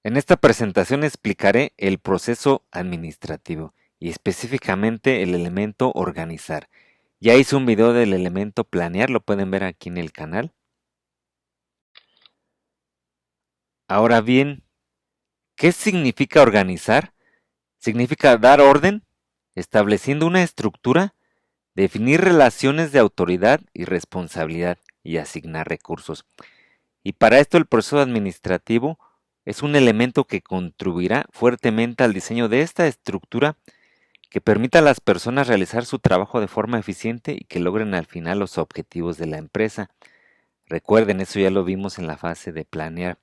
En esta presentación explicaré el proceso administrativo y específicamente el elemento organizar. Ya hice un video del elemento planear, lo pueden ver aquí en el canal. Ahora bien, ¿qué significa organizar? Significa dar orden, estableciendo una estructura, definir relaciones de autoridad y responsabilidad y asignar recursos. Y para esto el proceso administrativo es un elemento que contribuirá fuertemente al diseño de esta estructura que permita a las personas realizar su trabajo de forma eficiente y que logren al final los objetivos de la empresa. Recuerden, eso ya lo vimos en la fase de planear.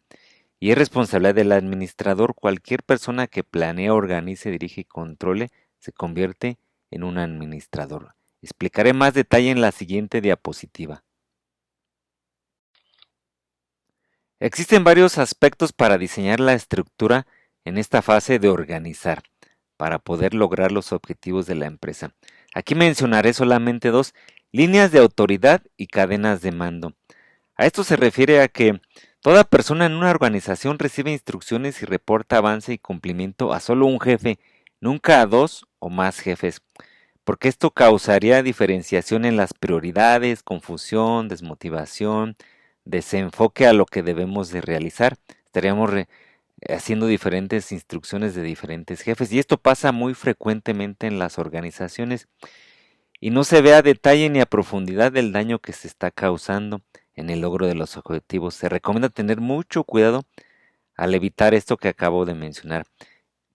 Y es responsabilidad del administrador. Cualquier persona que planea, organice, dirige y controle se convierte en un administrador. Explicaré más detalle en la siguiente diapositiva. Existen varios aspectos para diseñar la estructura en esta fase de organizar, para poder lograr los objetivos de la empresa. Aquí mencionaré solamente dos: líneas de autoridad y cadenas de mando. A esto se refiere a que toda persona en una organización recibe instrucciones y reporta avance y cumplimiento a solo un jefe, nunca a dos o más jefes, porque esto causaría diferenciación en las prioridades, confusión, desmotivación, desenfoque a lo que debemos de realizar. Estaríamos haciendo diferentes instrucciones de diferentes jefes y esto pasa muy frecuentemente en las organizaciones y no se ve a detalle ni a profundidad del daño que se está causando en el logro de los objetivos. Se recomienda tener mucho cuidado al evitar esto que acabo de mencionar.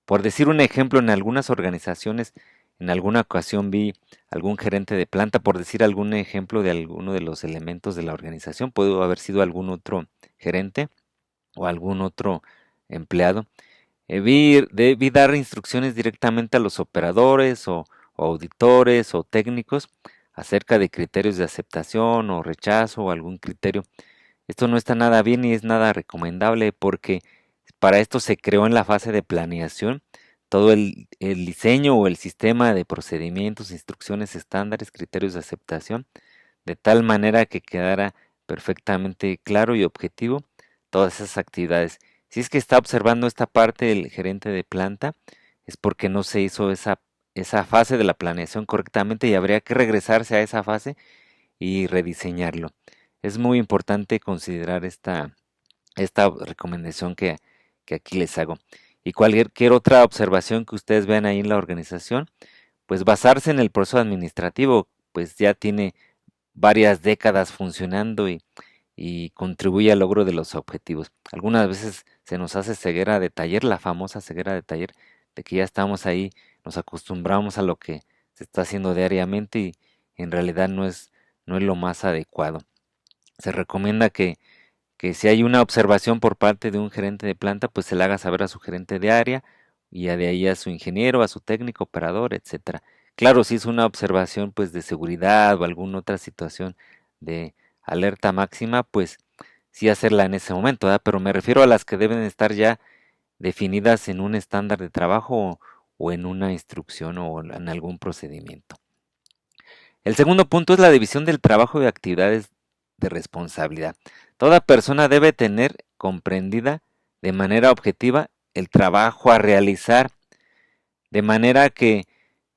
Por decir un ejemplo, en algunas organizaciones, en alguna ocasión vi algún gerente de planta, por decir algún ejemplo de alguno de los elementos de la organización, pudo haber sido algún otro gerente o algún otro empleado. Vi dar instrucciones directamente a los operadores o auditores o técnicos acerca de criterios de aceptación o rechazo o algún criterio. Esto no está nada bien ni es nada recomendable porque para esto se creó en la fase de planeación todo el diseño o el sistema de procedimientos, instrucciones, estándares, criterios de aceptación, de tal manera que quedara perfectamente claro y objetivo todas esas actividades. Si es que está observando esta parte del gerente de planta, es porque no se hizo esa fase de la planeación correctamente y habría que regresarse a esa fase y rediseñarlo. Es muy importante considerar esta recomendación que aquí les hago. Y cualquier otra observación que ustedes vean ahí en la organización, pues basarse en el proceso administrativo, pues ya tiene varias décadas funcionando y contribuye al logro de los objetivos. Algunas veces se nos hace ceguera de taller, la famosa ceguera de taller, de que ya estamos ahí, nos acostumbramos a lo que se está haciendo diariamente y en realidad no es lo más adecuado. Se recomienda que si hay una observación por parte de un gerente de planta, pues se la haga saber a su gerente de área y de ahí a su ingeniero, a su técnico, operador, etcétera. Claro, si es una observación pues de seguridad o alguna otra situación de alerta máxima, pues sí hacerla en ese momento, ¿verdad? Pero me refiero a las que deben estar ya definidas en un estándar de trabajo o en una instrucción o en algún procedimiento. El segundo punto es la división del trabajo de actividades de responsabilidad. Toda persona debe tener comprendida de manera objetiva el trabajo a realizar, de manera que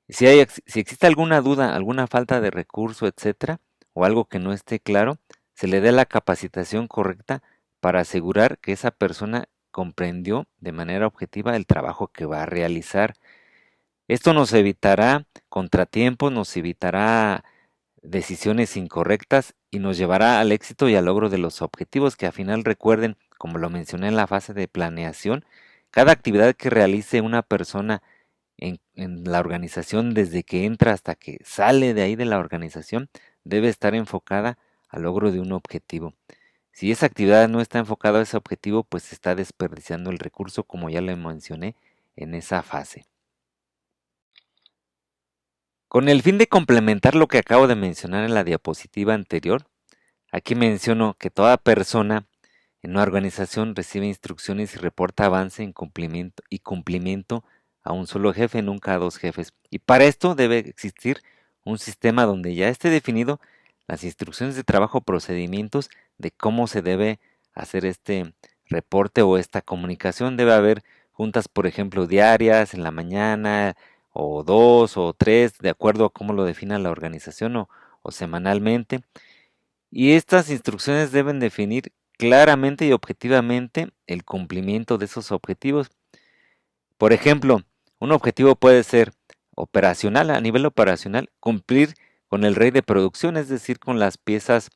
si existe alguna duda, alguna falta de recurso, etcétera, o algo que no esté claro, se le dé la capacitación correcta para asegurar que esa persona comprendió de manera objetiva el trabajo que va a realizar. Esto nos evitará contratiempos, nos evitará decisiones incorrectas y nos llevará al éxito y al logro de los objetivos que al final recuerden, como lo mencioné en la fase de planeación, cada actividad que realice una persona en la organización desde que entra hasta que sale de ahí de la organización debe estar enfocada al logro de un objetivo. Si esa actividad no está enfocada a ese objetivo, pues se está desperdiciando el recurso como ya lo mencioné en esa fase. Con el fin de complementar lo que acabo de mencionar en la diapositiva anterior, aquí menciono que toda persona en una organización recibe instrucciones y reporta avance en cumplimiento a un solo jefe, nunca a dos jefes. Y para esto debe existir un sistema donde ya esté definido las instrucciones de trabajo, procedimientos de cómo se debe hacer este reporte o esta comunicación. Debe haber juntas, por ejemplo, diarias, en la mañana, o dos o tres, de acuerdo a cómo lo defina la organización, o semanalmente. Y estas instrucciones deben definir claramente y objetivamente el cumplimiento de esos objetivos. Por ejemplo, un objetivo puede ser operacional, a nivel operacional, cumplir con el rate de producción, es decir, con las piezas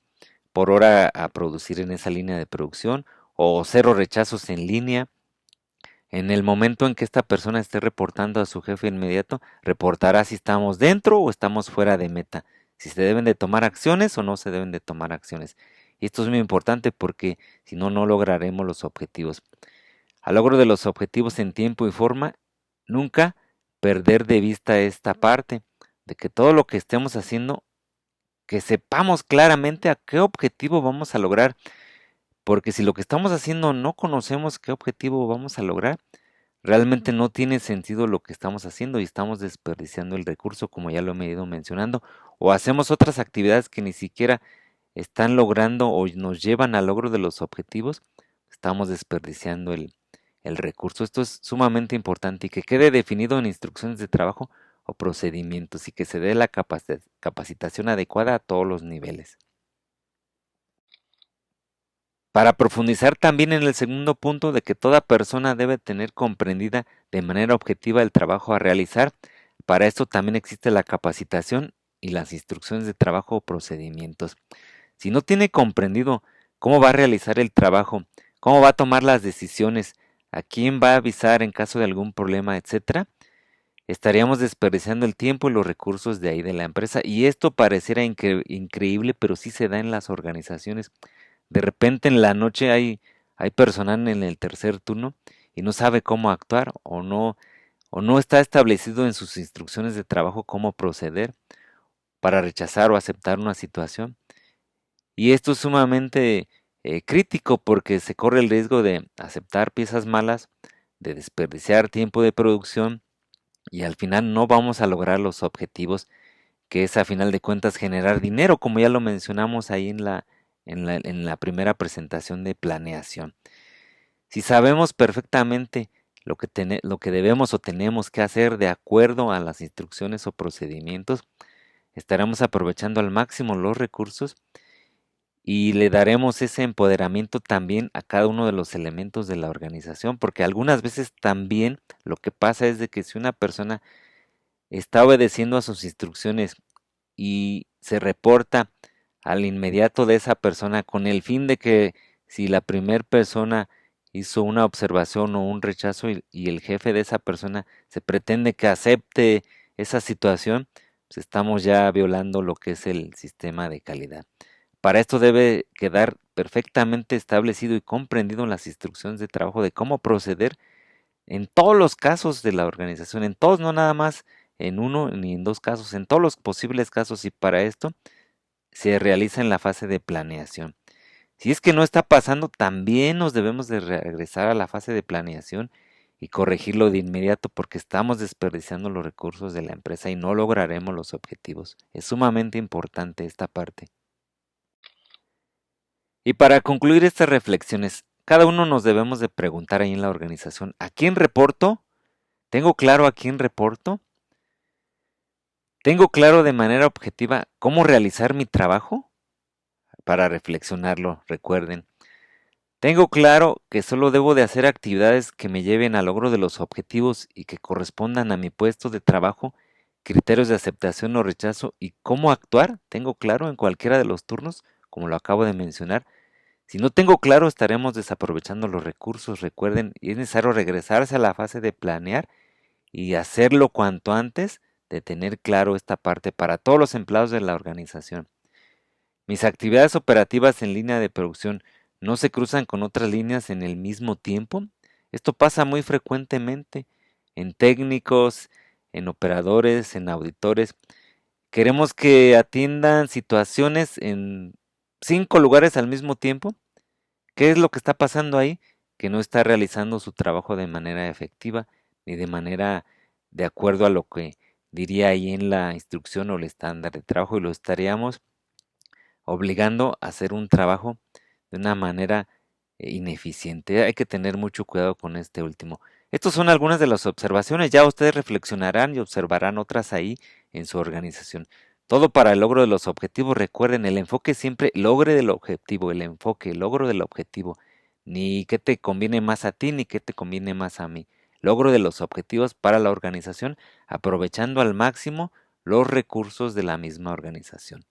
por hora a producir en esa línea de producción, o cero rechazos en línea. En el momento en que esta persona esté reportando a su jefe inmediato, reportará si estamos dentro o estamos fuera de meta, si se deben de tomar acciones o no se deben de tomar acciones. Y esto es muy importante porque si no, no lograremos los objetivos. Al logro de los objetivos en tiempo y forma, nunca perder de vista esta parte, de que todo lo que estemos haciendo, que sepamos claramente a qué objetivo vamos a lograr, porque si lo que estamos haciendo no conocemos qué objetivo vamos a lograr, realmente no tiene sentido lo que estamos haciendo y estamos desperdiciando el recurso, como ya lo he ido mencionando, o hacemos otras actividades que ni siquiera están logrando o nos llevan al logro de los objetivos, estamos desperdiciando el recurso. Esto es sumamente importante y que quede definido en instrucciones de trabajo o procedimientos y que se dé la capacitación adecuada a todos los niveles. Para profundizar también en el segundo punto de que toda persona debe tener comprendida de manera objetiva el trabajo a realizar, para esto también existe la capacitación y las instrucciones de trabajo o procedimientos. Si no tiene comprendido cómo va a realizar el trabajo, cómo va a tomar las decisiones, a quién va a avisar en caso de algún problema, etcétera, estaríamos desperdiciando el tiempo y los recursos de ahí de la empresa. Y esto pareciera increíble, pero sí se da en las organizaciones. De repente en la noche hay personal en el tercer turno y no sabe cómo actuar o no está establecido en sus instrucciones de trabajo cómo proceder para rechazar o aceptar una situación. Y esto es sumamente crítico porque se corre el riesgo de aceptar piezas malas, de desperdiciar tiempo de producción y al final no vamos a lograr los objetivos que es a final de cuentas generar dinero, como ya lo mencionamos ahí en la primera presentación de planeación. Si sabemos perfectamente lo que debemos o tenemos que hacer de acuerdo a las instrucciones o procedimientos, estaremos aprovechando al máximo los recursos y le daremos ese empoderamiento también a cada uno de los elementos de la organización, porque algunas veces también lo que pasa es de que si una persona está obedeciendo a sus instrucciones y se reporta al inmediato de esa persona con el fin de que si la primera persona hizo una observación o un rechazo y el jefe de esa persona se pretende que acepte esa situación, pues estamos ya violando lo que es el sistema de calidad. Para esto debe quedar perfectamente establecido y comprendido en las instrucciones de trabajo de cómo proceder en todos los casos de la organización, en todos, no nada más en uno ni en dos casos, en todos los posibles casos y para esto se realiza en la fase de planeación. Si es que no está pasando, también nos debemos de regresar a la fase de planeación y corregirlo de inmediato porque estamos desperdiciando los recursos de la empresa y no lograremos los objetivos. Es sumamente importante esta parte. Y para concluir estas reflexiones, cada uno nos debemos de preguntar ahí en la organización, ¿a quién reporto? ¿Tengo claro a quién reporto? ¿Tengo claro de manera objetiva cómo realizar mi trabajo? Para reflexionarlo, recuerden. Tengo claro que solo debo de hacer actividades que me lleven al logro de los objetivos y que correspondan a mi puesto de trabajo, criterios de aceptación o rechazo y cómo actuar. Tengo claro en cualquiera de los turnos, como lo acabo de mencionar. Si no tengo claro, estaremos desaprovechando los recursos. Recuerden, y es necesario regresarse a la fase de planear y hacerlo cuanto antes de tener claro esta parte para todos los empleados de la organización. Mis actividades operativas en línea de producción no se cruzan con otras líneas en el mismo tiempo. Esto pasa muy frecuentemente en técnicos, en operadores, en auditores. Queremos que atiendan situaciones en 5 lugares al mismo tiempo. ¿Qué es lo que está pasando ahí? Que no está realizando su trabajo de manera efectiva ni de manera de acuerdo a lo que diría ahí en la instrucción o el estándar de trabajo y lo estaríamos obligando a hacer un trabajo de una manera ineficiente. Hay que tener mucho cuidado con este último. Estas son algunas de las observaciones. Ya ustedes reflexionarán y observarán otras ahí en su organización. Todo para el logro de los objetivos. Recuerden, el enfoque siempre logre del objetivo. El enfoque, el logro del objetivo. Ni qué te conviene más a ti, ni qué te conviene más a mí. Logro de los objetivos para la organización, aprovechando al máximo los recursos de la misma organización.